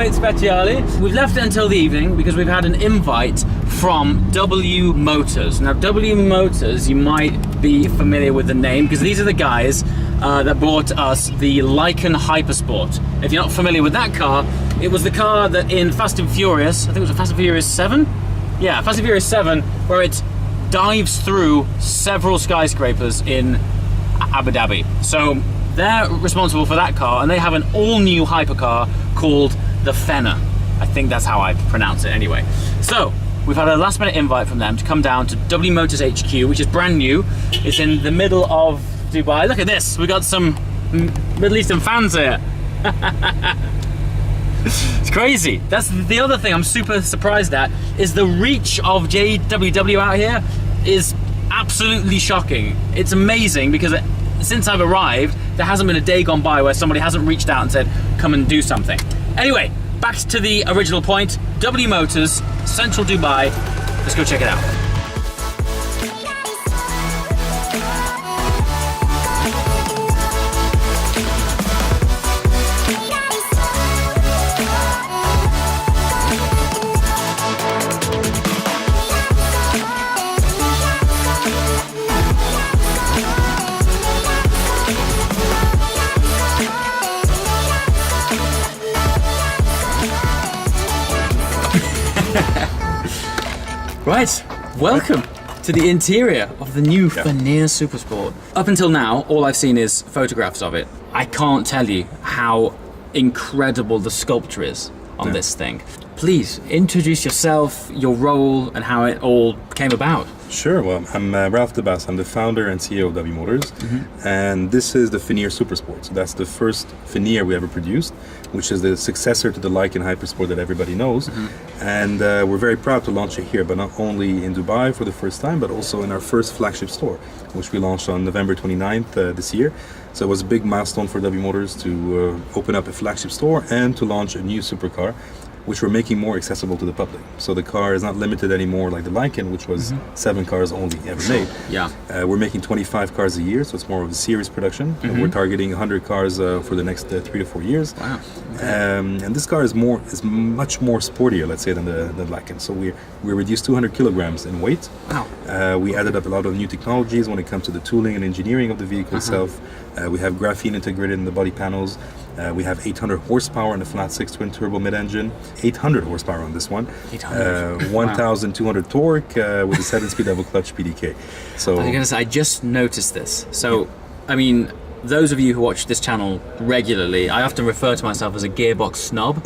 night speciale. We've left it until the evening because we've had an invite from W Motors. Now, W Motors, you might be familiar with the name because these are the guys that bought us the Lykan Hypersport. If you're not familiar with that car, it was the car that in Fast and Furious, I think it was Fast and Furious 7? Yeah, Fast and Furious 7, where it dives through several skyscrapers in Abu Dhabi. So they're responsible for that car, and they have an all-new hypercar called the Fenyr. I think that's how I pronounce it anyway. So we've had a last-minute invite from them to come down to W Motors HQ, which is brand new. It's in the middle of Dubai. Look at this. We got some Middle Eastern fans here. It's crazy. That's the other thing I'm super surprised at, is the reach of JWW out here is absolutely shocking. It's amazing because since I've arrived, there hasn't been a day gone by where somebody hasn't reached out and said, come and do something. Anyway, back to the original point. W Motors, Central Dubai. Let's go check it out. Right, welcome to the interior of the new Fenyr Supersport. Up until now, all I've seen is photographs of it. I can't tell you how incredible the sculpture is on this thing. Please introduce yourself, your role, and how it all came about. Sure, well, I'm Ralph DeBas. I'm the founder and CEO of W Motors, and this is the Fenyr Supersport. So that's the first Fenyr we ever produced, which is the successor to the Lykan Hypersport that everybody knows. And we're very proud to launch it here, but not only in Dubai for the first time, but also in our first flagship store, which we launched on November 29th this year. So it was a big milestone for W Motors to open up a flagship store and to launch a new supercar, which we're making more accessible to the public. So the car is not limited anymore like the Lykan, which was 7 cars only ever made. We're making 25 cars a year, so it's more of a series production. And we're targeting 100 cars for the next 3 to 4 years. Wow. And this car is much more sportier, let's say, than the Lykan. So we reduced 200 kilograms in weight. Wow. We added up a lot of new technologies when it comes to the tooling and engineering of the vehicle itself. We have graphene integrated in the body panels. We have 800 horsepower in the flat 6 twin turbo mid-engine, 800 horsepower on this one, 1,200 torque with a 7-speed double clutch PDK. So I was gonna say, I just noticed this. So, I mean, those of you who watch this channel regularly, I often refer to myself as a gearbox snob,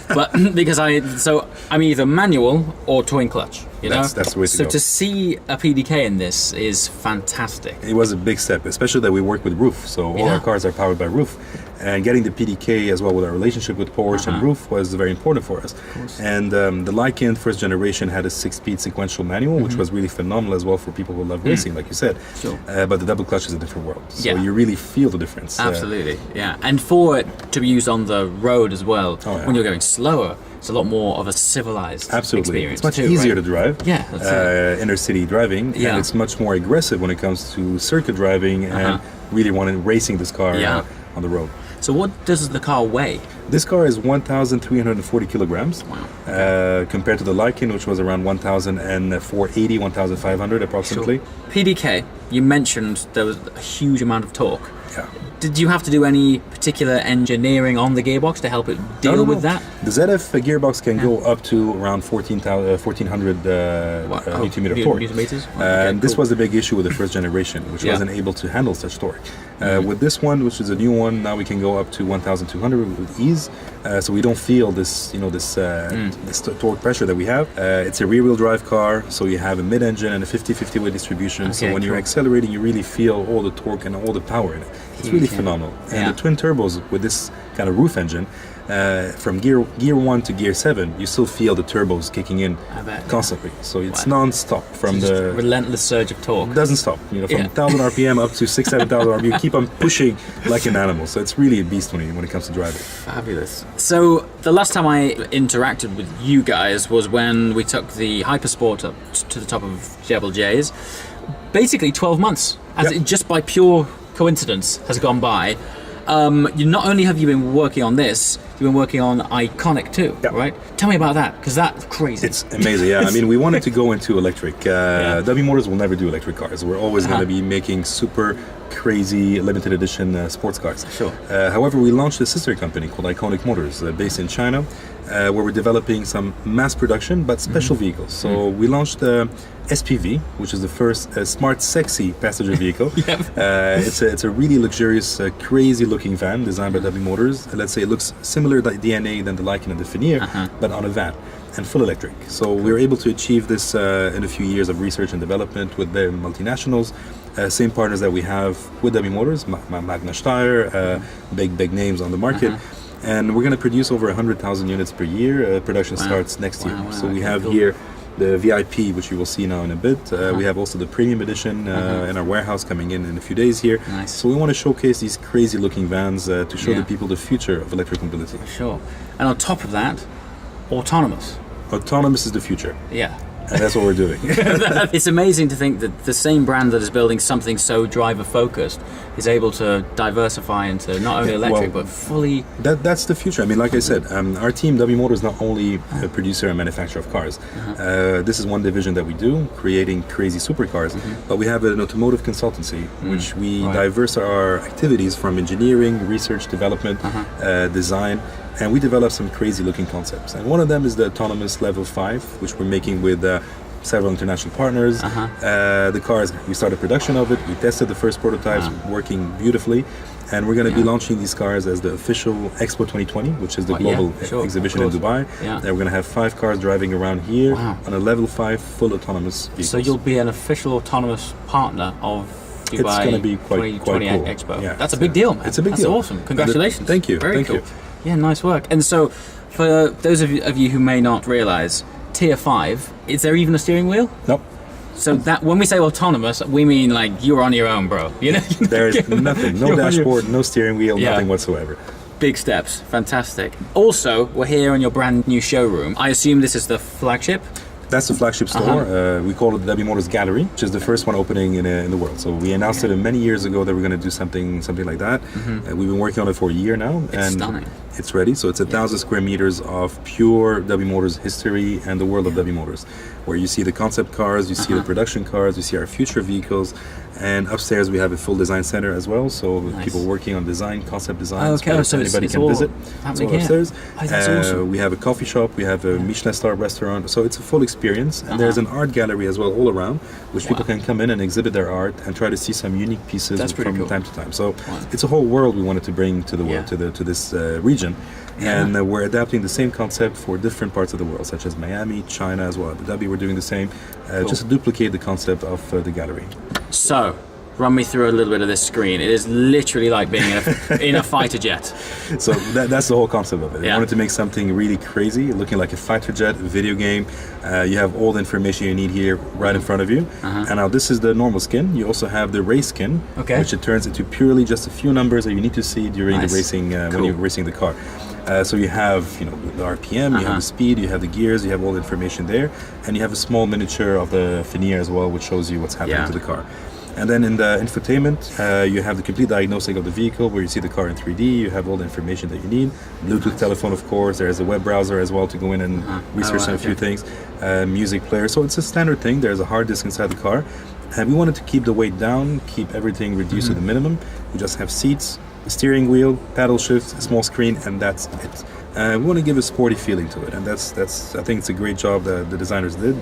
but because I'm either manual or twin clutch. You know? That's the way to go. So to see a PDK in this is fantastic. It was a big step, especially that we work with roof. So all our cars are powered by roof. And getting the PDK as well with our relationship with Porsche and roof was very important for us. And the Lykan first generation had a 6-speed sequential manual, which was really phenomenal as well for people who love racing, like you said. Sure. But the double clutch is a different world. So you really feel the difference. Absolutely, yeah. And for it to be used on the road as well, when you're going slower, it's a lot more of a civilized experience. It's much easier to drive. Yeah, that's inner city driving, and it's much more aggressive when it comes to circuit driving and really wanting racing this car on the road. So what does the car weigh? This car is 1,340 kilograms. Wow. Compared to the Lykan, which was around 1,480, 1,500 approximately. Sure. PDK, you mentioned there was a huge amount of torque. Yeah. Did you have to do any particular engineering on the gearbox to help it deal with that? The ZF gearbox can go up to around 1,400 Newton meter torque. Newton meters? And this was a big issue with the first generation, which wasn't able to handle such torque. With this one, which is a new one, now we can go up to 1,200 with ease. So we don't feel this torque pressure that we have. It's a rear-wheel drive car, so you have a mid-engine and a 50-50 weight distribution. So when you're accelerating, you really feel all the torque and all the power in it. It's really phenomenal. And the twin turbos with this kind of roof engine, from gear 1 to gear 7, you still feel the turbos kicking in constantly. So it's non-stop from the relentless surge of torque. It doesn't stop. You know, from 1,000 RPM up to 6,000-7,000 RPM, you keep on pushing like an animal. So it's really a beast when it comes to driving. Fabulous. So the last time I interacted with you guys was when we took the Hypersport up to the top of Jebel Jay's. Basically 12 months, just by pure coincidence, has gone by. you not only have you been working on this, you've been working on Iconic too, right? Tell me about that, because that's crazy. It's amazing, yeah. I mean, we wanted to go into electric. W Motors will never do electric cars. We're always going to be making super crazy limited edition sports cars. Sure. However, we launched a sister company called Iconic Motors, based in China, where we're developing some mass production but special vehicles. So we launched SPV, which is the first smart, sexy passenger vehicle. It's a really luxurious, crazy looking van designed by W Motors. Let's say it looks similar to DNA than the Lykan and the Fenyr, but on a van and full electric. So we were able to achieve this in a few years of research and development with the multinationals. Same partners that we have with W Motors, Magna Steyr, big names on the market. And we're going to produce over 100,000 units per year. Production starts next year. So we have here the VIP, which you will see now in a bit. We have also the premium edition in our warehouse coming in a few days here. Nice. So we want to showcase these crazy looking vans to show the people the future of electric mobility. Sure. And on top of that, autonomous. Autonomous is the future. Yeah. And that's what we're doing. It's amazing to think that the same brand that is building something so driver focused is able to diversify into not only electric but fully. That's the future. I mean, like I said, our team W Motors is not only a producer and manufacturer of cars. This is one division that we do, creating crazy supercars. But we have an automotive consultancy, which we diverse our activities from engineering, research, development, design. And we develop some crazy looking concepts. And one of them is the autonomous level 5, which we're making with several international partners. The cars, we started production of it. We tested the first prototypes, working beautifully. And we're going to be launching these cars as the official Expo 2020, which is the global exhibition in Dubai. And we're going to have 5 cars driving around here on a level 5 full autonomous vehicle. So you'll be an official autonomous partner of Dubai. It's going to be quite cool. Expo. Yeah, that's a big deal, man. It's a big deal. That's awesome. Congratulations. Thank you. Very cool. You. Yeah, nice work. And so, for those of you who may not realize, Tier 5, is there even a steering wheel? Nope. So that when we say autonomous, we mean like you're on your own, bro. You know? There's nothing. No dashboard, no steering wheel, nothing whatsoever. Big steps. Fantastic. Also, we're here in your brand new showroom. I assume this is the flagship? That's the flagship store. We call it the W Motors Gallery, which is the first one opening in the world. So we announced it many years ago that we're going to do something like that. We've been working on it for a year now. It's stunning. It's ready. So it's 1,000 square meters of pure W Motors history and the world of W Motors, where you see the concept cars, you see the production cars, you see our future vehicles. And upstairs we have a full design center as well, so people working on design, concept design, so anybody can visit. It's all upstairs. That's awesome. We have a coffee shop, we have a Michelin star restaurant, so it's a full experience. And there's an art gallery as well all around, which people can come in and exhibit their art and try to see some unique pieces from time to time. So it's a whole world we wanted to bring to the world, to this region. And we're adapting the same concept for different parts of the world, such as Miami, China as well. Abu Dhabi, we're doing the same, just to duplicate the concept of the gallery. So, run me through a little bit of this screen. It is literally like being in a fighter jet. So that's the whole concept of it. We wanted to make something really crazy, looking like a fighter jet, a video game. You have all the information you need here right in front of you. And now this is the normal skin. You also have the race skin, which it turns into purely just a few numbers that you need to see during the racing, when you're racing the car. So you have, the RPM, you have the speed, you have the gears, you have all the information there, and you have a small miniature of the Fenyr as well, which shows you what's happening to the car. And then in the infotainment, you have the complete diagnostic of the vehicle, where you see the car in 3D. You have all the information that you need. Bluetooth telephone, of course. There's a web browser as well to go in and research on a few things. Music player. So it's a standard thing. There's a hard disk inside the car, and we wanted to keep the weight down, keep everything reduced to the minimum. We just have seats, a steering wheel, paddle shift, a small screen, and that's it. We want to give a sporty feeling to it, and that's. I think it's a great job that the designers did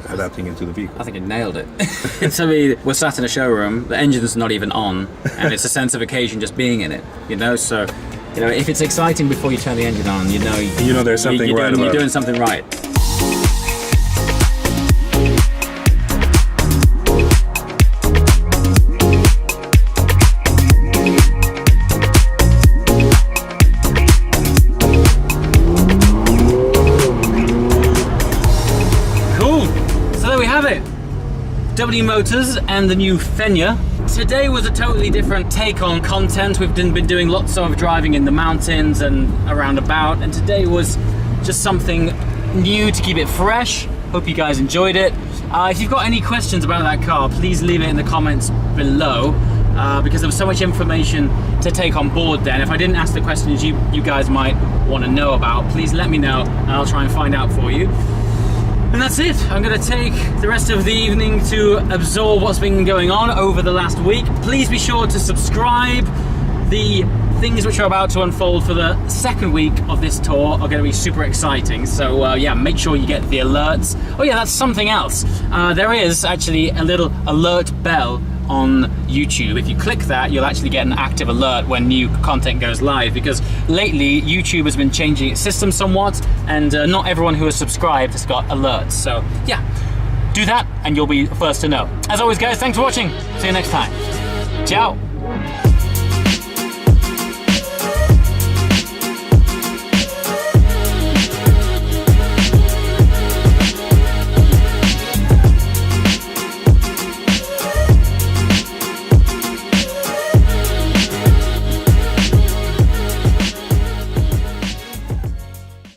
adapting into the vehicle. I think it nailed it. I mean, we're sat in a showroom, the engine's not even on, and it's a sense of occasion just being in it. So, if it's exciting before you turn the engine on, you know there's something right about it. You're doing something right. W Motors and the new Fenyr. Today was a totally different take on content. We've been doing lots of driving in the mountains and around about, and today was just something new to keep it fresh. Hope you guys enjoyed it. If you've got any questions about that car, please leave it in the comments below, because there was so much information to take on board then? If I didn't ask the questions you guys might want to know about, please let me know and I'll try and find out for you. And that's it. I'm going to take the rest of the evening to absorb what's been going on over the last week. Please be sure to subscribe. The things which are about to unfold for the second week of this tour are going to be super exciting. So yeah, make sure you get the alerts. Oh yeah, that's something else. There is actually a little alert bell on YouTube. If you click that, you'll actually get an active alert when new content goes live, because lately YouTube has been changing its system somewhat, and not everyone who has subscribed has got alerts. So yeah, do that and you'll be first to know. As always guys, thanks for watching. See you next time. Ciao.